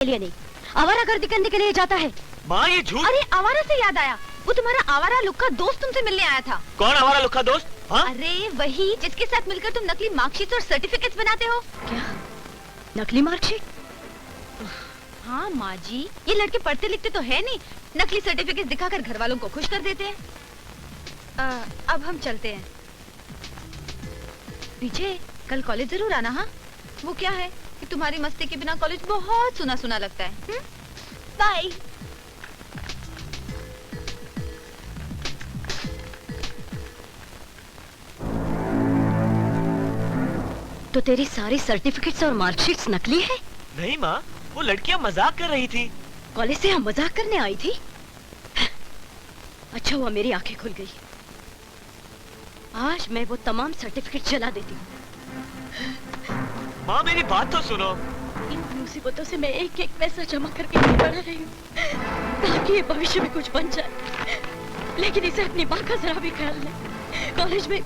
लिए नहीं, आवारागर्दी करने के लिए जाता है। माँ ये झूठ। अरे आवारा से याद आया, वो तुम्हारा आवारा लुक्का दोस्त तुमसे मिलने आया था। कौन आवारा लुक्का दोस्त? हाँ? अरे वही जिसके साथ मिलकर तुम नकली मार्कशीट और सर्टिफिकेट्स बनाते हो। क्या नकली मार्कशीट? हाँ माँ जी, ये लड़के पढ़ते लिखते तो है नहीं, नकली सर्टिफिकेट दिखाकर घर वालों को खुश कर देते हैं। अब हम चलते हैं। विजय, कल कॉलेज जरूर आना। हाँ, वो क्या है कि तुम्हारी मस्ती के बिना कॉलेज बहुत सुना सुना लगता है। बाय। तो तेरी सारी सर्टिफिकेट्स और मार्कशीट्स नकली है? नहीं माँ, वो लड़कियाँ मजाक कर रही थी। कॉलेज से हम मजाक करने आई थी? अच्छा हुआ मेरी आंखें खुल गई। आज मैं वो तमाम सर्टिफिकेट जला देती हूँ। माँ मेरी बात तो सुनो। इन मुसीबतों से मैं एक एक पैसा जमा करके नहीं बढ़ा रही हूँ ताकि ये भविष्य में कुछ बन जाए, लेकिन इसे अपनी माँ का जरा भी ख्याल नहीं। कॉलेज में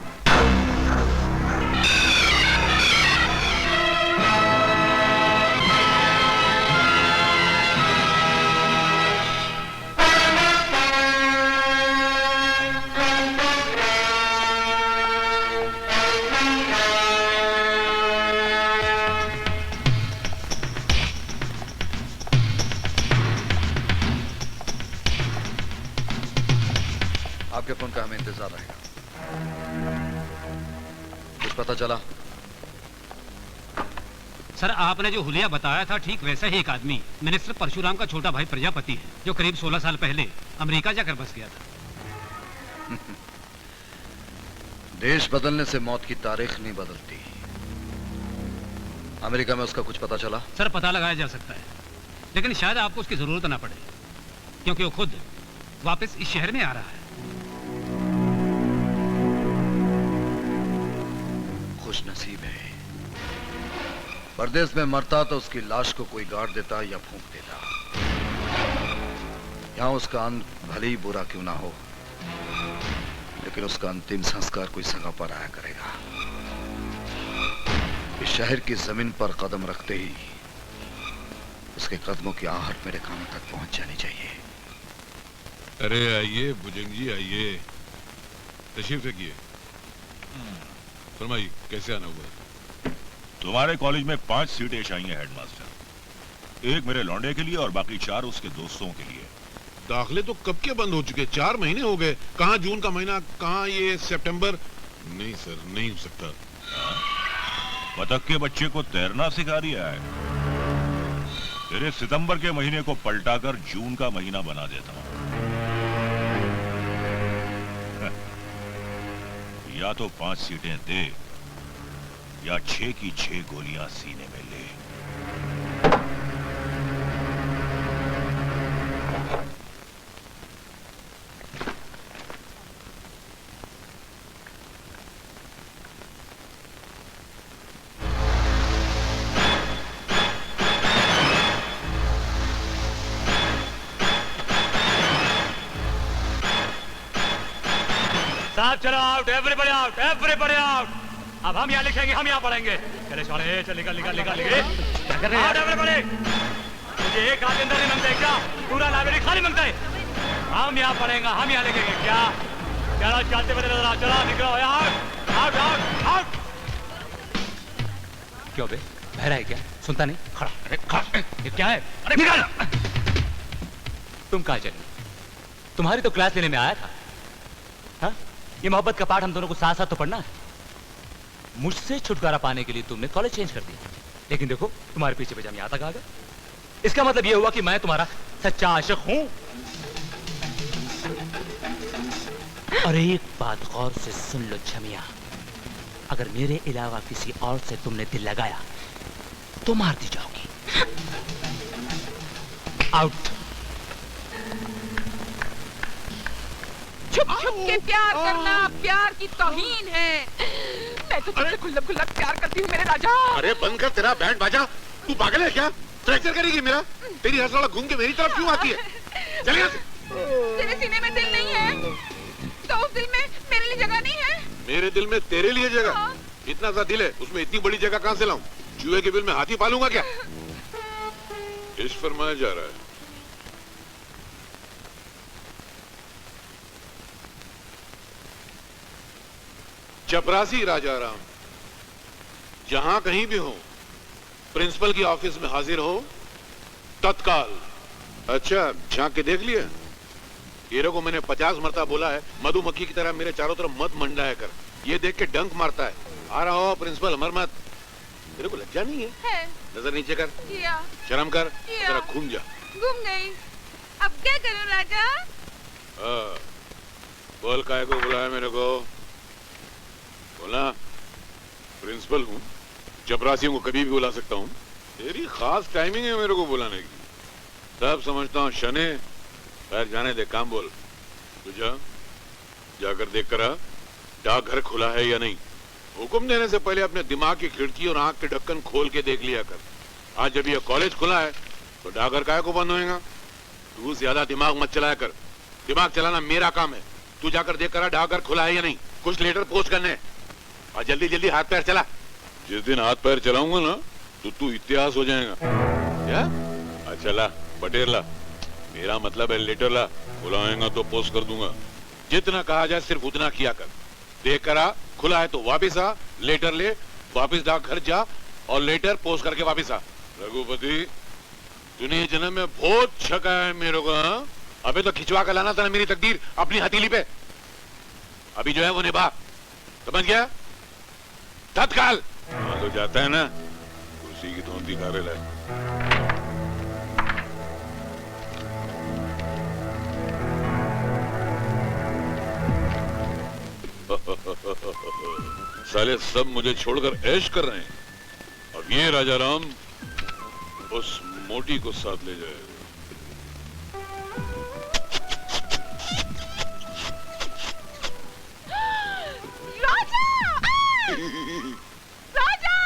आपके फोन का हमें इंतजार रहेगा। कुछ पता चला? सर, आपने जो हुलिया बताया था ठीक वैसा ही एक आदमी मिनिस्टर परशुराम का छोटा भाई प्रजापति है, जो करीब 16 साल पहले अमेरिका जाकर बस गया था। देश बदलने से मौत की तारीख नहीं बदलती। अमेरिका में उसका कुछ पता चला? सर, पता लगाया जा सकता है, लेकिन शायद आपको उसकी जरूरत ना पड़े, क्योंकि वो खुद वापस इस शहर में आ रहा है। खुश नसीब है। परदेश में मरता तो उसकी लाश को कोई गाड़ देता या फूंक देता। यहां उसका अंत भले ही बुरा क्यों ना हो, लेकिन उसका अंतिम संस्कार कोई सगा पर आया करेगा। इस शहर की जमीन पर कदम रखते ही उसके कदमों की आहट मेरे कानों तक पहुंच जानी चाहिए। अरे आइए भुजंग जी, आइए, तशरीफ रखिए। फरमाइए, कैसे आना हुआ? तुम्हारे कॉलेज में 5 सीटें आई हैं हेडमास्टर। एक मेरे लौंडे के लिए और बाकी 4 उसके दोस्तों के लिए। दाखिले तो कब के बंद हो चुके, 4 महीने हो गए। कहाँ जून का महीना, कहाँ ये सितंबर। नहीं सर, नहीं हो सकता। बतख के बच्चे को तैरना सिखा रिया है। तेरे सितंबर के महीने को पलटाकर जून का महीना बना देता हूँ। या तो 5 सीटें दे या 6 की 6 गोलियां सीने में ले। साहब चलो out, everybody out, everybody out. अब हम यहाँ लिखेंगे, हम यहाँ पढ़ेंगे। चले छोड़े, चल निकल निकल निकल निकल। क्या कर रहे हैं? Out everybody. मुझे एक आदमी अंदर नहीं मांगता है क्या? पूरा लाइब्रेरी खाली मांगता है। हम यहाँ पढ़ेंगे, हम यहाँ लिखेंगे। क्या? चलो चलते बदले, चलो निकलो। Out out out out. क्यों बे, बहरा है क्या? सुनता नहीं? खड़ा। अरे खड़ा, ये क्या है? अरे निकल। तुम कहाँ चले? तुम्हारी तो क्लास लेने में आया था। हाँ? ये मोहब्बत का पाठ हम दोनों को साथ साथ तो पढ़ना है। मुझसे छुटकारा पाने के लिए तुमने कॉलेज चेंज कर दिया, लेकिन देखो तुम्हारे पीछे पीछे हम यहां तक आ गए। इसका मतलब यह हुआ कि मैं तुम्हारा सच्चा आशिक हूं। और एक बात गौर से सुन लो छमिया, अगर मेरे अलावा किसी और से तुमने दिल लगाया तो मार दी जाओगी। आउट। छुप छुप के प्यार करना प्यार की तौहीन है। मैं तो तुझसे खुल्लम खुल्ला प्यार करती हूँ मेरे राजा। अरे बंद कर तेरा बैंड बाजा। तू पागल है क्या? फ्रैक्चर करेगी मेरा। तेरी हर साला घूम के मेरी तरफ क्यों आती है? चल यहाँ से। तेरे सीने में दिल नहीं है तो उस दिल में मेरे लिए जगह नहीं है। मेरे दिल में तेरे लिए जगह? इतना सा दिल है, उसमें इतनी बड़ी जगह कहाँ से लाऊं? जुए के बिल में हाथी पालूंगा क्या? इश्क फरमाया जा रहा है। चपरासी राजा राम, जहां कहीं भी हो, प्रिंसिपल की ऑफिस में हाजिर हो तत्काल। अच्छा, झांक के देख लिया? हीरो को मैंने 50 मरतबा बोला है, मधुमक्खी की तरह मेरे चारों तरफ मत मंडराया कर। ये देख के डंक मारता है। आ रहा हो प्रिंसिपल, मर मत। तेरे को लज्जा नहीं है? नजर नीचे कर, किया। शर्म कर, जरा घूम जा। घूम गई। अब क्या करूं राजा? बोल, काहे को बुलाया मेरे को? बोला, प्रिंसिपल हूँ, चपरासियों को कभी भी बुला सकता हूँ। तेरी खास टाइमिंग है मेरे को बुलाने की। सब समझता हूँ शने। खैर जाने दे, काम बोल। तू जाकर देख कर आ, डाकघर खुला है या नहीं। हुक्म देने से पहले अपने दिमाग की खिड़की और आंख के ढक्कन खोल के देख लिया कर। आज जब ये कॉलेज खुला है तो डाकघर काहे को बंद होएगा? तू ज्यादा दिमाग मत चलाया कर। दिमाग चलाना मेरा काम है। तू जाकर देख कर आ, डाकघर खुला है या नहीं। कुछ लेटर पोस्ट करने और जल्दी जल्दी हाथ पैर चला। जिस दिन हाथ पैर चलाऊंगा ना तो तू इतिहास हो जाएगा। क्या? अच्छा ला, बटेर ला। मेरा मतलब है लेटर ला। बुलाएगा तो पोस्ट कर दूंगा। जितना कहा जाए सिर्फ उतना किया कर। देख कर आ, खुला है तो वापिस आ, लेटर ले, वापिस डाकघर जा और लेटर पोस्ट करके वापिस आ। रघुपति, तूने जन्म में बहुत छका है मेरे को। हाँ? अबे तो खिंचवा कर लाना था ना मेरी तकदीर अपनी हथेली पे। अभी जो है वो निभा, समझ गया? तत्काल। हाँ तो जाता है ना, कुर्सी की धोती खा रहे लाए। साले सब मुझे छोड़कर ऐश कर रहे हैं। अब ये राजा राम उस मोटी को साथ ले जाए। राजा! राजा!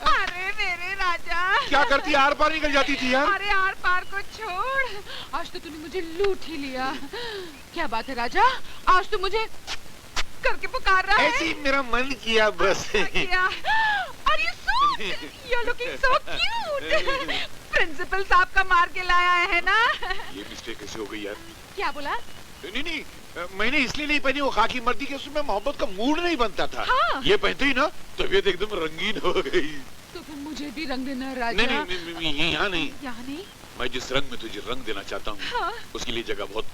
अरे मेरे राजा! क्या करती, आर पार निकल जाती थी यार। अरे आर पार को छोड़, आज तो तूने मुझे लूट ही लिया। क्या बात है राजा, आज तो मुझे करके पुकार रहा है। ऐसे ही मेरा मन किया बस। Are you so? You're looking so cute. Principal साहब का मार के लाया है ना? ये मिस्टेक कैसे हो गई यार? क्या बोला? नहीं, मैंने इसलिए नहीं पहनी वो खाकी वर्दी के, उसमें मोहब्बत का मूड नहीं बनता था। हाँ। ये पहनते ही ना तबीयत एकदम रंगीन हो गई। तो फिर मुझे भी रंग देना राजा। नहीं, यहाँ नहीं। यहाँ नहीं? मैं जिस रंग में तुझे रंग देना चाहता हूँ, हाँ। उसके लिए जगह बहुत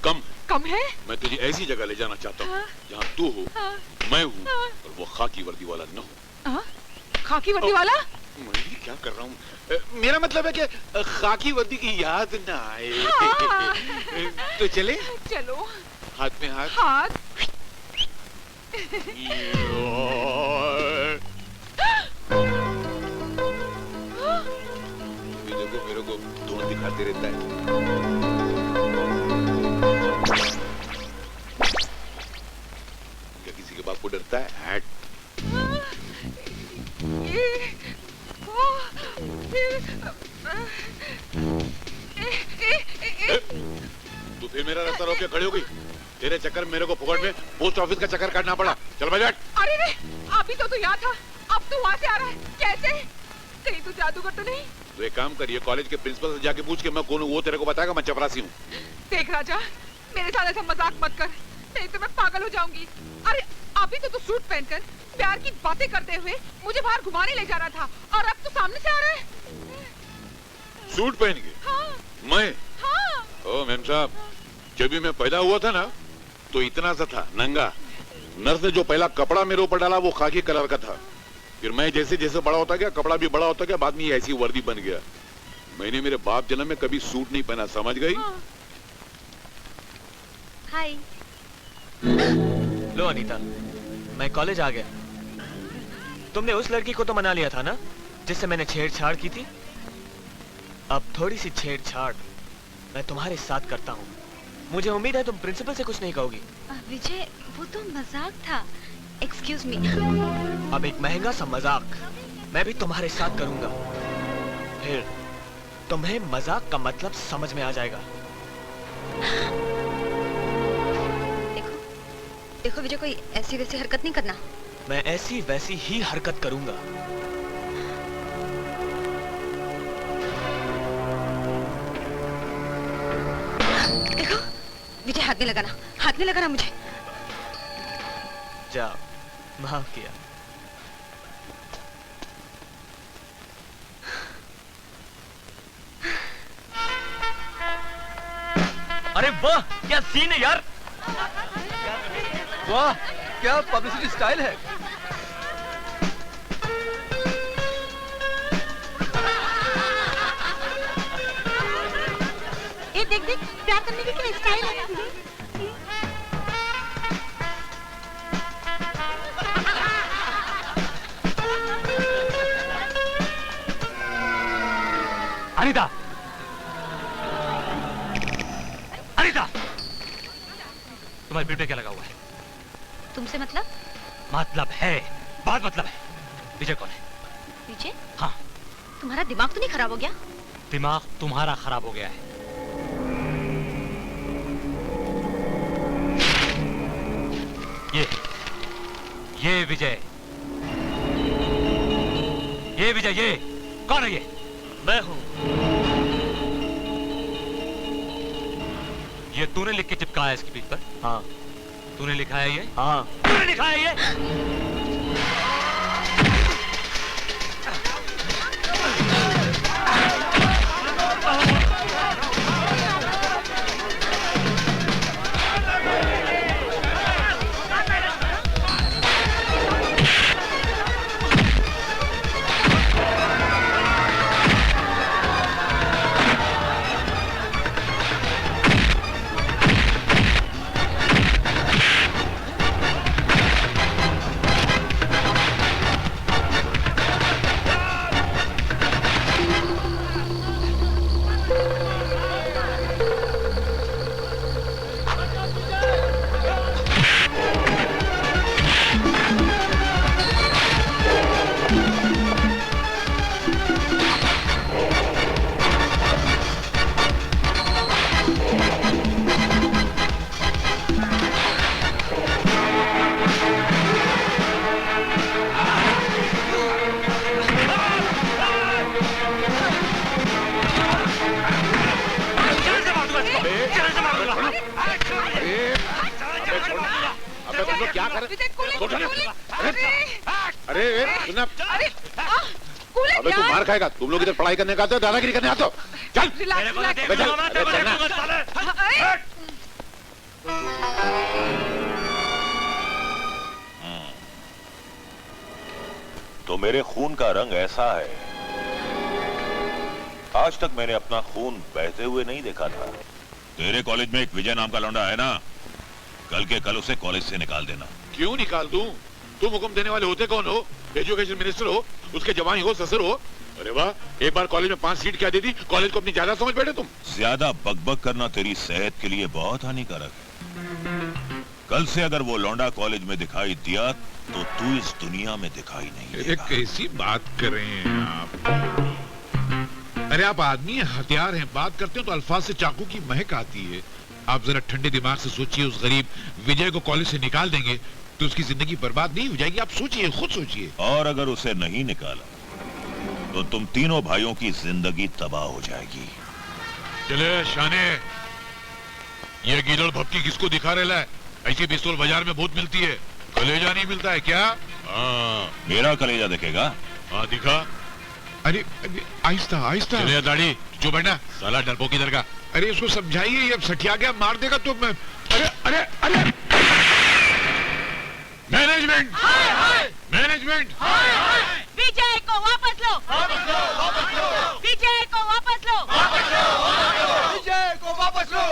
कम है। मैं तुझे ऐसी जगह ले जाना चाहता हूँ, हाँ। जहाँ तू हो, हाँ। मैं हूँ, हाँ। और वो खाकी वर्दी वाला न हो। खाकी वर्दी वाला? मैं भी क्या कर रहा हूँ? मेरा मतलब है कि खाकी वर्दी की याद ना आए। हाँ। तो चले? चलो। हाथ में हाथ। हाथ। देखो मेरे को धोन दिखाते रहता है। क्या किसी के बाप को डरता है? हैट। तू फिर मेरा रास्ता रोक के खड़ी हो गई। तेरे चक्कर मेरे को फुकट में पोस्ट ऑफिस का चक्कर काटना पड़ा। चल भाई बैठ। अरे रे, अभी तो तू यहाँ था, अब तू वहाँ से आ रहा है, कैसे? कहीं तू जादूगर तो नहीं? तो एक काम करिए, कॉलेज के प्रिंसिपल से जाके पूछ के मैं कौन हूँ वो तेरे को बताएगा। मैं चपरासी हूँ। देख राजा, मेरे साथ ऐसा मजाक मत कर, नहीं तो मैं पागल हो जाऊंगी। अरे अभी तो तू सूट पहनकर प्यार की बातें करते हुए मुझे बाहर घुमाने ले जा रहा था, और अब तू सामने से आ रहा है। सूट पहन के? हाँ। मैं? हाँ। ओ मैम साहब, जब भी मैं पैदा हुआ था ना तो इतना सा था, नंगा। नर्स ने जो पहला कपड़ा मेरे ऊपर डाला वो खाकी कलर का था। फिर मैं जैसे जैसे बड़ा होता गया, कपड़ा भी बड़ा होता गया, बाद में ये ऐसी वर्दी बन गया। मैंने मेरे बाप जन्म में कभी सूट नहीं पहना, समझ गई? हाय। लो अनीता, मैं कॉलेज आ गया। तुमने उस लड़की को तो मना लिया था ना जिससे मैंने छेड़छाड़ की थी। अब थोड़ी सी छेड़छाड़ मैं तुम्हारे साथ करता हूँ। मुझे उम्मीद है तुम प्रिंसिपल से कुछ नहीं कहोगी। विजय, वो तो मजाक था। Excuse me. अब एक महंगा सा मजाक मैं भी तुम्हारे साथ करूंगा, फिर तुम्हें मजाक का मतलब समझ में आ जाएगा। देखो विजय, कोई ऐसी वैसी हरकत नहीं करना। मैं ऐसी वैसी ही हरकत करूंगा। देखो विजय, हाथ नहीं लगाना, हाथ नहीं लगाना मुझे। जाओ, माफ किया। अरे वाह, क्या सीन है यार। वाह, क्या पब्लिसिटी स्टाइल है। ये देख देख, प्यार करने की क्या स्टाइल है। अनीता, अनीता, तुम्हारे पेट पे क्या लगा हुआ है? तुमसे मतलब? मतलब है, बहुत मतलब है। विजय कौन है? विजय? हाँ। तुम्हारा दिमाग तो नहीं खराब हो गया? दिमाग तुम्हारा खराब हो गया है। ये विजय, ये विजय, ये कौन है? ये मैं हूं। ये तूने लिख के चिपकाया इसकी पीठ पर? हाँ। तूने लिखा है ये? हाँ। तूने लिखा है ये? अबे तू मार खाएगा। तुम लोग इधर पढ़ाई करने का आते हो, दादागिरी करने आते हो? चल तो मेरे खून का रंग ऐसा है, आज तक मैंने अपना खून बहते हुए नहीं देखा था। तेरे कॉलेज में एक विजय नाम का लौंडा है ना, कल के कल उसे कॉलेज से निकाल देना। क्यों निकाल दूं? तुम हुक्म देने वाले होते कौन हो? एजुकेशन मिनिस्टर हो, उसके जवान हो, ससुर हो। अरे वाह, एक बार कॉलेज में 5 सीट क्या दे दी, कॉलेज को अपनी ज्यादा समझ बैठे तुम। ज्यादा बकबक करना तेरी सेहत के लिए बहुत हानिकारक है। कल से अगर वो लौंडा कॉलेज में दिखाई दिया तो तू इस दुनिया में दिखाई नहीं देगा। कैसी बात कर रहे हैं आप? अरे आप आदमी हैं, हथियार हैं, बात करते हो तो अल्फाज से चाकू की महक आती है। आप जरा ठंडे दिमाग से सोचिए, उस गरीब विजय को कॉलेज से निकाल देंगे तो उसकी जिंदगी बर्बाद नहीं हो जाएगी? आप सोचिए, खुद सोचिए। और अगर उसे नहीं निकाला तो तुम तीनों भाइयों की जिंदगी तबाह हो जाएगी। चले शाने, ये गीदड़ भपकी किसको दिखा रहा है? ऐसी पिस्तौल बाजार में बहुत मिलती है, कलेजा नहीं मिलता है क्या? मेरा कलेजा देखेगा? हाँ दिखा। अरे आहिस्ता आहिस्ता। चले दाढ़ी, जो बैठना साला डरपोक किधर का। अरे इसको समझाइए, ये सठिया गया मार देगा तो मैं। अरे अरे अरे मैनेजमेंट, मैनेजमेंट, विजय को वापस लो, विजय को वापस लो, विजय को वापस लो,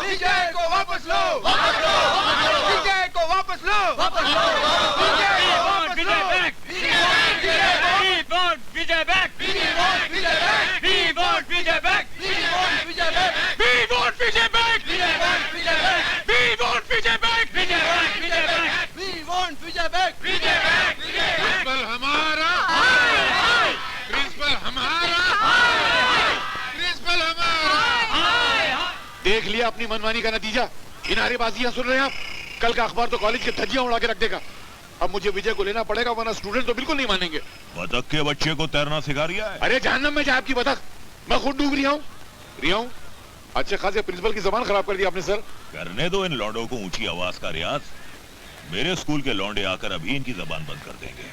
विजय को वापस लो, विजय को वापस लो, Vijay back, we want Vijay back, we want Vijay back, we want Vijay back, we want Vijay back, Vijay back, Vijay back, we want Vijay back, Vijay back, principal हमारा, प्रिंसिपल हमारा, प्रिंसिपल हमारा। देख लिया अपनी मनमानी का नतीजा। इन नारेबाजियां सुन रहे हैं आप? कल का अखबार तो कॉलेज के धज्जियां उड़ा के रख देगा। अब मुझे विजय को लेना पड़ेगा, वरना स्टूडेंट तो बिल्कुल नहीं मानेंगे। बतख के बच्चे को तैरना सिखा रिया है? अरे जहन्नम में जाए आपकी बतख, मैं खुद डूब रही हूँ। अच्छे खासे प्रिंसिपल की जबान खराब कर दी आपने सर। करने दो इन लौंडों को ऊंची आवाज का रियाज। मेरे स्कूल के लौंडे आकर अभी इनकी जबान बंद कर देंगे।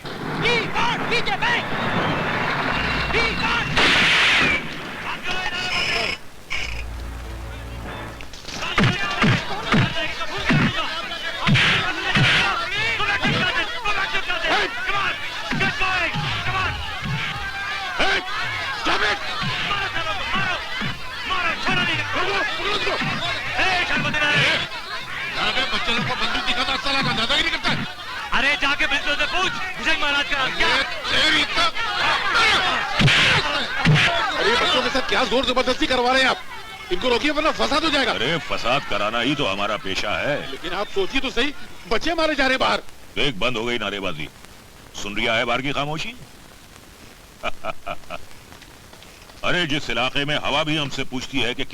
बच्चे लोग को बंदूक दिखाता अच्छा लगा, दादागिरी करता है। अरे जाके प्रिंसिपल से पूछ विजय महाराज का क्या। अरे बच्चों के साथ क्या जोर जबरदस्ती करवा रहे हैं आप? इनको रोकिए वरना फसाद हो जाएगा। अरे फसाद कराना ही तो हमारा पेशा है। लेकिन आप सोचिए तो सही, बच्चे मारे जा रहे बाहर। देख बंद हो गई नारेबाजी। सुन रिया है बाहर की खामोशी? अरे जिस इलाके में हवा भी हमसे पूछती है कि किस